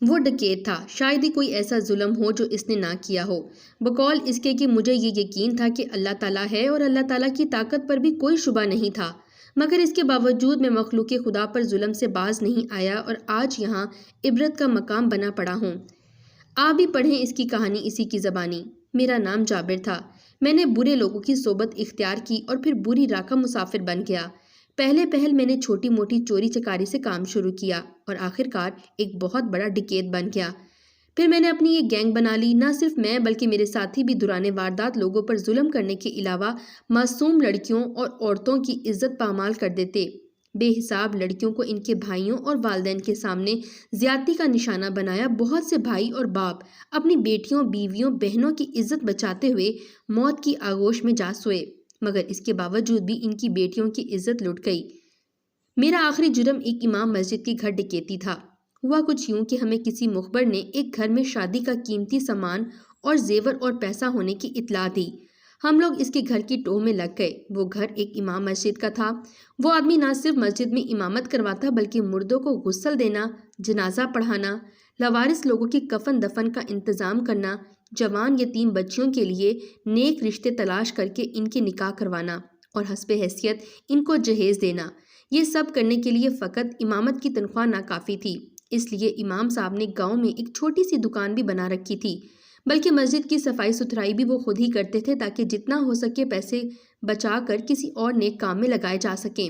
وہ ڈکیت تھا، شاید ہی کوئی ایسا ظلم ہو جو اس نے نہ کیا ہو، بقول اس کے کہ مجھے یہ یقین تھا کہ اللہ تعالیٰ ہے اور اللہ تعالیٰ کی طاقت پر بھی کوئی شبہ نہیں تھا، مگر اس کے باوجود میں مخلوق خدا پر ظلم سے باز نہیں آیا اور آج یہاں عبرت کا مقام بنا پڑا ہوں۔ آپ بھی پڑھیں اس کی کہانی اسی کی زبانی۔ میرا نام جابر تھا، میں نے برے لوگوں کی صحبت اختیار کی اور پھر بری راہ کا مسافر بن گیا۔ پہل میں نے چھوٹی موٹی چوری چکاری سے کام شروع کیا اور آخرکار ایک بہت بڑا ڈکیت بن گیا۔ پھر میں نے اپنی ایک گینگ بنا لی، نہ صرف میں بلکہ میرے ساتھی بھی دوران واردات لوگوں پر ظلم کرنے کے علاوہ معصوم لڑکیوں اور عورتوں کی عزت پامال کر دیتے، بے حساب لڑکیوں کو ان کے بھائیوں اور والدین کے سامنے زیادتی کا نشانہ بنایا۔ بہت سے بھائی اور باپ اپنی بیٹیوں، بیویوں، بہنوں کی عزت بچاتے ہوئے موت کی آغوش میں جا سوئے، مگر اس کے باوجود بھی ان کی بیٹیوں کی عزت لٹ گئی۔ میرا آخری جرم ایک امام مسجد کی گھر ڈکیتی تھا۔ ہوا کچھ یوں کہ ہمیں کسی مخبر نے ایک گھر میں شادی کا قیمتی سامان اور زیور اور پیسہ ہونے کی اطلاع دی۔ ہم لوگ اس کے گھر کی ٹوہ میں لگ گئے۔ وہ گھر ایک امام مسجد کا تھا۔ وہ آدمی نہ صرف مسجد میں امامت کرواتا بلکہ مردوں کو غسل دینا، جنازہ پڑھانا، لاوارث لوگوں کی کفن دفن کا انتظام کرنا، جوان یتیم بچیوں کے لیے نیک رشتے تلاش کر کے ان کے نکاح کروانا اور حسب حیثیت ان کو جہیز دینا، یہ سب کرنے کے لیے فقط امامت کی تنخواہ ناکافی تھی۔ اس لیے امام صاحب نے گاؤں میں ایک چھوٹی سی دکان بھی بنا رکھی تھی، بلکہ مسجد کی صفائی ستھرائی بھی وہ خود ہی کرتے تھے تاکہ جتنا ہو سکے پیسے بچا کر کسی اور نیک کام میں لگائے جا سکیں۔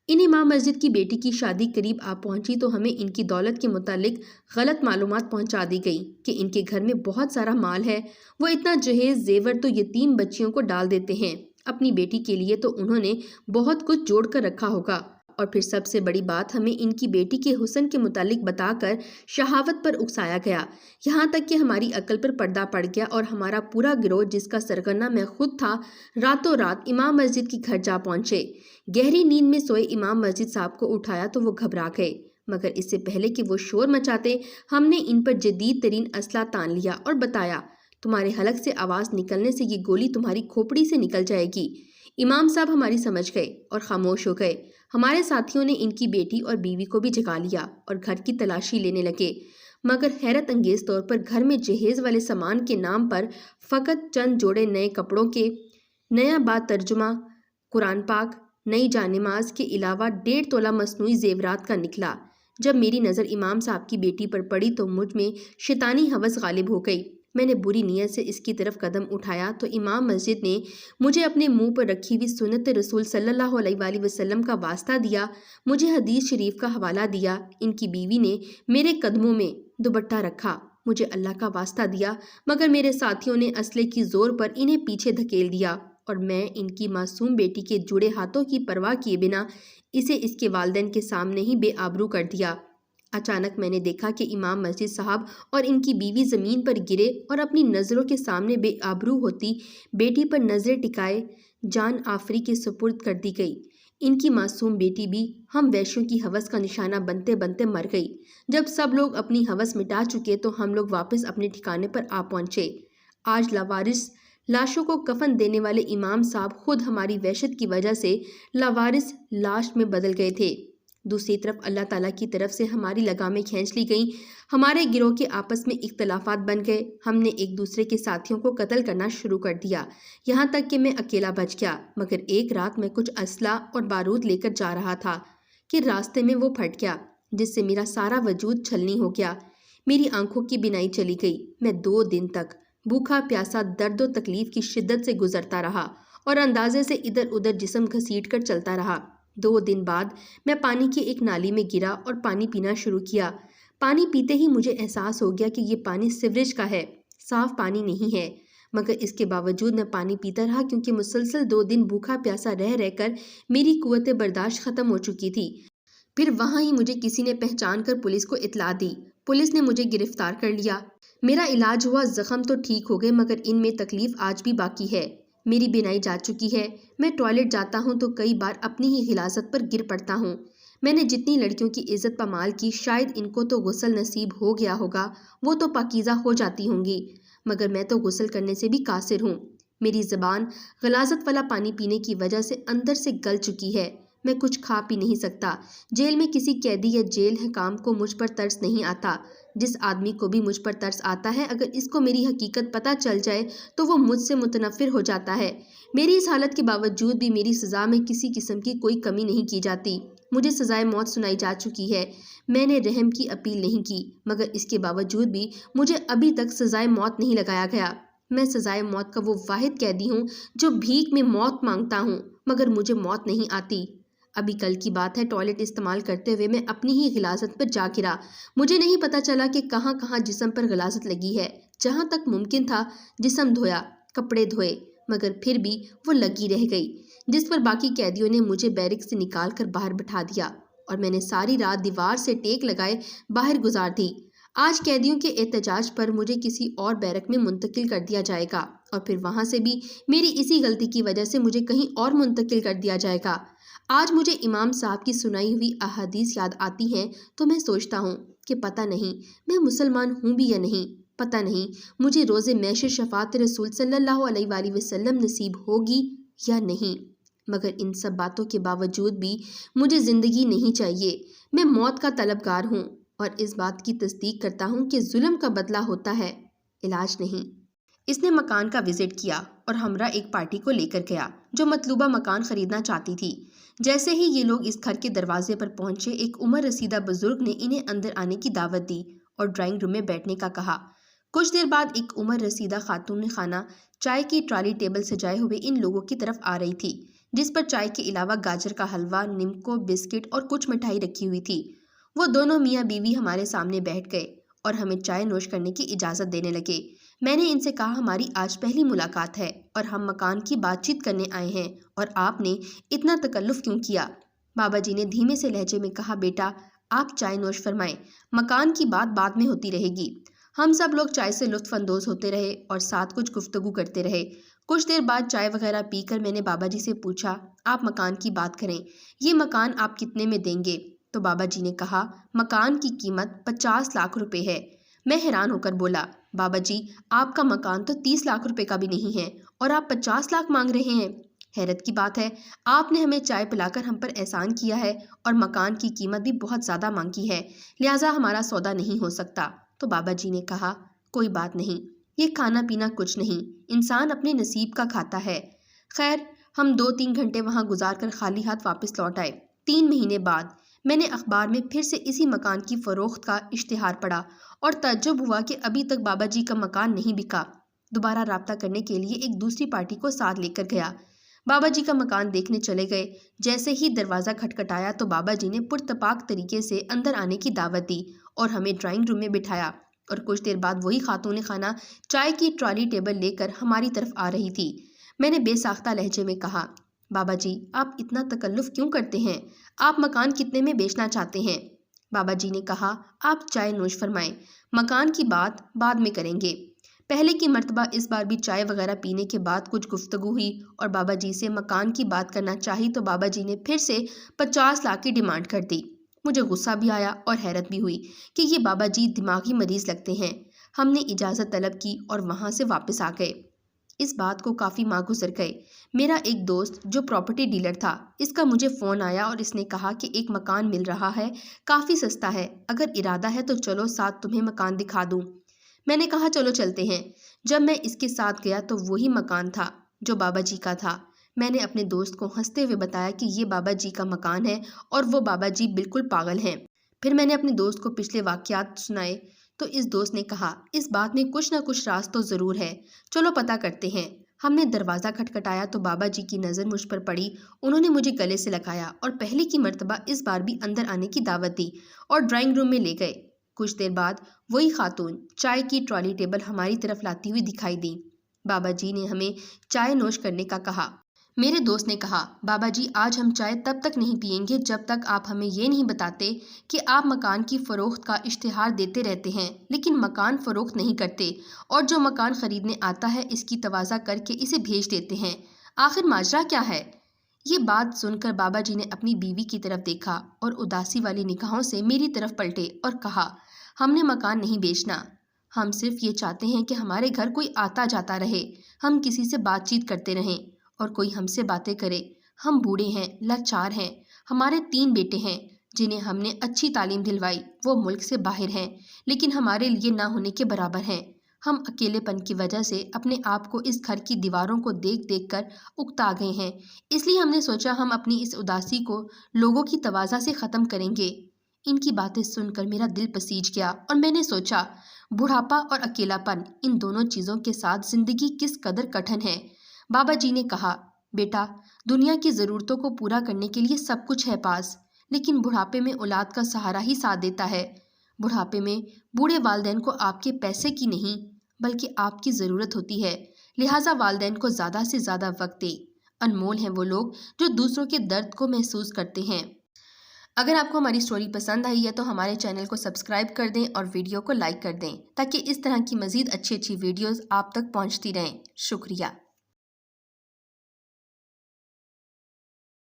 ان امام مسجد کی بیٹی کی شادی قریب آ پہنچی تو ہمیں ان کی دولت کے متعلق غلط معلومات پہنچا دی گئی کہ ان کے گھر میں بہت سارا مال ہے، وہ اتنا جہیز زیور تو یتیم بچیوں کو ڈال دیتے ہیں، اپنی بیٹی کے لیے تو انہوں نے بہت کچھ جوڑ کر رکھا ہوگا، اور پھر سب سے بڑی بات ہمیں ان کی بیٹی کے حسن کے متعلق بتا کر شہوت پر اکسایا گیا، یہاں تک کہ ہماری عقل پر پردہ پڑ گیا اور ہمارا پورا گروہ جس کا سرغنہ میں خود تھا راتوں رات امام مسجد کی گھر جا پہنچے۔ گہری نیند میں سوئے امام مسجد صاحب کو اٹھایا تو وہ گھبرا گئے، مگر اس سے پہلے کہ وہ شور مچاتے ہم نے ان پر جدید ترین اسلحہ تان لیا اور بتایا، تمہارے حلق سے آواز نکلنے سے یہ گولی تمہاری کھوپڑی سے نکل جائے گی۔ امام صاحب ہماری سمجھ گئے اور خاموش ہو گئے۔ ہمارے ساتھیوں نے ان کی بیٹی اور بیوی کو بھی جگا لیا اور گھر کی تلاشی لینے لگے، مگر حیرت انگیز طور پر گھر میں جہیز والے سامان کے نام پر فقط چند جوڑے نئے کپڑوں کے، نیا با ترجمہ قرآن پاک، نئی جانماز کے علاوہ 1.5 تولہ مصنوعی زیورات کا نکلا۔ جب میری نظر امام صاحب کی بیٹی پر پڑی تو مجھ میں شیطانی ہوس غالب ہو گئی۔ میں نے بری نیت سے اس کی طرف قدم اٹھایا تو امام مسجد نے مجھے اپنے منہ پر رکھی ہوئی سنت رسول صلی اللہ علیہ وآلہ وسلم کا واسطہ دیا، مجھے حدیث شریف کا حوالہ دیا۔ ان کی بیوی نے میرے قدموں میں دوپٹہ رکھا، مجھے اللہ کا واسطہ دیا، مگر میرے ساتھیوں نے اسلحے کی زور پر انہیں پیچھے دھکیل دیا اور میں ان کی معصوم بیٹی کے جڑے ہاتھوں کی پرواہ کیے بنا اسے اس کے والدین کے سامنے ہی بے آبرو کر دیا۔ اچانک میں نے دیکھا کہ امام مسجد صاحب اور ان کی بیوی زمین پر گرے اور اپنی نظروں کے سامنے بے آبرو ہوتی بیٹی پر نظریں ٹکائے جان آفری کے سپرد کر دی گئی۔ ان کی معصوم بیٹی بھی ہم وحشیوں کی ہوس کا نشانہ بنتے بنتے مر گئی۔ جب سب لوگ اپنی ہوس مٹا چکے تو ہم لوگ واپس اپنے ٹھکانے پر آ پہنچے۔ آج لاوارث لاشوں کو کفن دینے والے امام صاحب خود ہماری وحشت کی وجہ سے لاوارث لاش میں بدل گئے تھے۔ دوسری طرف اللہ تعالیٰ کی طرف سے ہماری لگامیں کھینچ لی گئیں، ہمارے گروہ کے آپس میں اختلافات بن گئے، ہم نے ایک دوسرے کے ساتھیوں کو قتل کرنا شروع کر دیا، یہاں تک کہ میں اکیلا بچ گیا۔ مگر ایک رات میں کچھ اسلحہ اور بارود لے کر جا رہا تھا کہ راستے میں وہ پھٹ گیا، جس سے میرا سارا وجود چھلنی ہو گیا، میری آنکھوں کی بینائی چلی گئی۔ میں 2 دن تک بھوکا پیاسا درد و تکلیف کی شدت سے گزرتا رہا اور اندازے سے ادھر ادھر جسم گھسیٹ کر چلتا رہا۔ 2 دن بعد میں پانی کی ایک نالی میں گرا اور پانی پینا شروع کیا۔ پانی پیتے ہی مجھے احساس ہو گیا کہ یہ پانی سیوریج کا ہے، صاف پانی نہیں ہے، مگر اس کے باوجود میں پانی پیتا رہا کیونکہ مسلسل 2 دن بھوکا پیاسا رہ کر میری قوت برداشت ختم ہو چکی تھی۔ پھر وہاں ہی مجھے کسی نے پہچان کر پولیس کو اطلاع دی۔ پولیس نے مجھے گرفتار کر لیا۔ میرا علاج ہوا، زخم تو ٹھیک ہو گئے مگر ان میں تکلیف آج بھی باقی ہے۔ میری بینائی جا چکی ہے، میں ٹوائلٹ جاتا ہوں تو کئی بار اپنی ہی غلاظت پر گر پڑتا ہوں۔ میں نے جتنی لڑکیوں کی عزت پامال کی، شاید ان کو تو غسل نصیب ہو گیا ہوگا، وہ تو پاکیزہ ہو جاتی ہوں گی، مگر میں تو غسل کرنے سے بھی قاصر ہوں۔ میری زبان غلاظت والا پانی پینے کی وجہ سے اندر سے گل چکی ہے، میں کچھ کھا پی نہیں سکتا۔ جیل میں کسی قیدی یا جیل حکام کو مجھ پر ترس نہیں آتا۔ جس آدمی کو بھی مجھ پر ترس آتا ہے، اگر اس کو میری حقیقت پتہ چل جائے تو وہ مجھ سے متنفر ہو جاتا ہے۔ میری اس حالت کے باوجود بھی میری سزا میں کسی قسم کی کوئی کمی نہیں کی جاتی۔ مجھے سزائے موت سنائی جا چکی ہے۔ میں نے رحم کی اپیل نہیں کی، مگر اس کے باوجود بھی مجھے ابھی تک سزائے موت نہیں لگایا گیا۔ میں سزائے موت کا وہ واحد قیدی ہوں جو بھیک میں موت مانگتا ہوں، مگر مجھے موت نہیں آتی۔ ابھی کل کی بات ہے، ٹوائلٹ استعمال کرتے ہوئے میں اپنی ہی غلاظت پر جا گرا۔ مجھے نہیں پتہ چلا کہ کہاں کہاں جسم پر غلاظت لگی ہے۔ جہاں تک ممکن تھا جسم دھویا، کپڑے دھوئے، مگر پھر بھی وہ لگی رہ گئی، جس پر باقی قیدیوں نے مجھے بیرک سے نکال کر باہر بٹھا دیا اور میں نے ساری رات دیوار سے ٹیک لگائے باہر گزار دی۔ آج قیدیوں کے احتجاج پر مجھے کسی اور بیرک میں منتقل کر دیا جائے گا، اور پھر وہاں سے بھی میری اسی غلطی کی وجہ سے مجھے کہیں اور منتقل کر دیا جائے گا۔ آج مجھے امام صاحب کی سنائی ہوئی احادیث یاد آتی ہیں تو میں سوچتا ہوں کہ پتہ نہیں میں مسلمان ہوں بھی یا نہیں، پتہ نہیں مجھے روز محشر شفاعت رسول صلی اللہ علیہ وآلہ وسلم نصیب ہوگی یا نہیں۔ مگر ان سب باتوں کے باوجود بھی مجھے زندگی نہیں چاہیے۔ میں موت کا طلبگار ہوں اور اس بات کی تصدیق کرتا ہوں کہ ظلم کا بدلہ ہوتا ہے، علاج نہیں۔ اس نے مکان کا وزٹ کیا اور ہمراہ ایک پارٹی کو لے کر گیا جو مطلوبہ مکان خریدنا چاہتی تھی۔ جیسے ہی یہ لوگ اس گھر کے دروازے پر پہنچے، ایک عمر رسیدہ بزرگ نے انہیں اندر آنے کی دعوت دی اور ڈرائنگ روم میں بیٹھنے کا کہا۔ کچھ دیر بعد ایک عمر رسیدہ خاتون خانہ چائے کی ٹرالی ٹیبل سجائے ہوئے ان لوگوں کی طرف آ رہی تھی، جس پر چائے کے علاوہ گاجر کا حلوہ، نمکو، بسکٹ اور کچھ مٹھائی رکھی ہوئی تھی۔ وہ دونوں میاں بیوی ہمارے سامنے بیٹھ گئے اور ہمیں چائے نوش کرنے کی اجازت دینے لگے۔ میں نے ان سے کہا، ہماری آج پہلی ملاقات ہے اور ہم مکان کی بات چیت کرنے آئے ہیں، اور آپ نے اتنا تکلف کیوں کیا؟ بابا جی نے دھیمے سے لہجے میں کہا، بیٹا آپ چائے نوش فرمائیں، مکان کی بات بعد میں ہوتی رہے گی۔ ہم سب لوگ چائے سے لطف اندوز ہوتے رہے اور ساتھ کچھ گفتگو کرتے رہے۔ کچھ دیر بعد چائے وغیرہ پی کر میں نے بابا جی سے پوچھا، آپ مکان کی بات کریں، یہ مکان آپ کتنے میں دیں گے؟ تو بابا جی نے کہا، مکان کی قیمت 50 لاکھ روپے ہے۔ میں حیران ہو کر بولا، بابا جی آپ کا مکان تو 30 لاکھ روپے کا بھی نہیں ہے اور آپ 50 لاکھ مانگ رہے ہیں؟ حیرت کی بات ہے، آپ نے ہمیں چائے پلا کر ہم پر احسان کیا ہے اور مکان کی قیمت بھی بہت زیادہ مانگی ہے، لہٰذا ہمارا سودا نہیں ہو سکتا۔ تو بابا جی نے کہا، کوئی بات نہیں، یہ کھانا پینا کچھ نہیں، انسان اپنے نصیب کا کھاتا ہے۔ خیر، ہم 2-3 گھنٹے وہاں گزار کر خالی ہاتھ واپس لوٹ آئے۔ 3 مہینے بعد میں نے اخبار میں پھر سے اسی مکان کی فروخت کا اشتہار پڑھا اور تعجب ہوا کہ ابھی تک بابا جی کا مکان نہیں بکا۔ دوبارہ رابطہ کرنے کے لیے ایک دوسری پارٹی کو ساتھ لے کر گیا۔ بابا جی کا مکان دیکھنے چلے گئے۔ جیسے ہی دروازہ کھٹکھٹایا تو بابا جی نے پرتپاک طریقے سے اندر آنے کی دعوت دی اور ہمیں ڈرائنگ روم میں بٹھایا، اور کچھ دیر بعد وہی خاتون خانہ چائے کی ٹرالی ٹیبل لے کر ہماری طرف آ رہی تھی۔ میں نے بے ساختہ لہجے میں کہا، بابا جی آپ اتنا تکلف کیوں کرتے ہیں؟ آپ مکان کتنے میں بیچنا چاہتے ہیں؟ بابا جی نے کہا، آپ چائے نوش فرمائیں، مکان کی بات بعد میں کریں گے۔ پہلے کی مرتبہ اس بار بھی چائے وغیرہ پینے کے بعد کچھ گفتگو ہوئی اور بابا جی سے مکان کی بات کرنا چاہی تو بابا جی نے پھر سے 50 لاکھ کی ڈیمانڈ کر دی۔ مجھے غصہ بھی آیا اور حیرت بھی ہوئی کہ یہ بابا جی دماغی مریض لگتے ہیں۔ ہم نے اجازت طلب کی اور وہاں سے واپس آ گئے۔ اس بات کو کافی ماہ گزر گئے۔ میرا ایک دوست جو پراپرٹی ڈیلر تھا، اس کا مجھے فون آیا اور اس نے کہا کہ ایک مکان مل رہا ہے، کافی سستا ہے، اگر ارادہ ہے تو چلو ساتھ تمہیں مکان دکھا دوں۔ میں نے کہا چلو چلتے ہیں۔ جب میں اس کے ساتھ گیا تو وہی مکان تھا جو بابا جی کا تھا۔ میں نے اپنے دوست کو ہنستے ہوئے بتایا کہ یہ بابا جی کا مکان ہے اور وہ بابا جی بالکل پاگل ہیں۔ پھر میں نے اپنے دوست کو پچھلے واقعات سنائے تو اس دوست نے کہا، اس بات میں کچھ نہ کچھ راز تو ضرور ہے، چلو پتہ کرتے ہیں۔ ہم نے دروازہ کھٹکھٹایا تو بابا جی کی نظر مجھ پر پڑی۔ انہوں نے مجھے گلے سے لگایا اور پہلے کی مرتبہ اس بار بھی اندر آنے کی دعوت دی اور ڈرائنگ روم میں لے گئے۔ کچھ دیر بعد وہی خاتون چائے کی ٹرالی ٹیبل ہماری طرف لاتی ہوئی دکھائی دی۔ بابا جی نے ہمیں چائے نوش کرنے کا کہا۔ میرے دوست نے کہا، بابا جی آج ہم چائے تب تک نہیں پئیں گے جب تک آپ ہمیں یہ نہیں بتاتے کہ آپ مکان کی فروخت کا اشتہار دیتے رہتے ہیں لیکن مکان فروخت نہیں کرتے، اور جو مکان خریدنے آتا ہے اس کی تواضع کر کے اسے بھیج دیتے ہیں، آخر ماجرا کیا ہے؟ یہ بات سن کر بابا جی نے اپنی بیوی کی طرف دیکھا اور اداسی والی نگاہوں سے میری طرف پلٹے اور کہا، ہم نے مکان نہیں بیچنا، ہم صرف یہ چاہتے ہیں کہ ہمارے گھر کوئی آتا جاتا رہے، ہم کسی سے بات چیت کرتے رہیں اور کوئی ہم سے باتیں کرے۔ ہم بوڑھے ہیں، لاچار ہیں، ہمارے 3 بیٹے ہیں جنہیں ہم نے اچھی تعلیم دلوائی، وہ ملک سے باہر ہیں لیکن ہمارے لیے نہ ہونے کے برابر ہیں۔ ہم اکیلے پن کی وجہ سے اپنے آپ کو اس گھر کی دیواروں کو دیکھ دیکھ کر اکتا گئے ہیں، اس لیے ہم نے سوچا ہم اپنی اس اداسی کو لوگوں کی تواضع سے ختم کریں گے۔ ان کی باتیں سن کر میرا دل پسیج گیا اور میں نے سوچا بڑھاپا اور اکیلا پن، ان دونوں چیزوں کے ساتھ زندگی کس قدر کٹھن ہے۔ بابا جی نے کہا، بیٹا دنیا کی ضرورتوں کو پورا کرنے کے لیے سب کچھ ہے پاس، لیکن بڑھاپے میں اولاد کا سہارا ہی ساتھ دیتا ہے۔ بڑھاپے میں بوڑھے والدین کو آپ کے پیسے کی نہیں بلکہ آپ کی ضرورت ہوتی ہے، لہٰذا والدین کو زیادہ سے زیادہ وقت دیں۔ انمول ہیں وہ لوگ جو دوسروں کے درد کو محسوس کرتے ہیں۔ اگر آپ کو ہماری سٹوری پسند آئی ہے تو ہمارے چینل کو سبسکرائب کر دیں اور ویڈیو کو لائک کر دیں تاکہ اس طرح کی مزید اچھی ویڈیوز آپ تک پہنچتی رہیں۔ شکریہ۔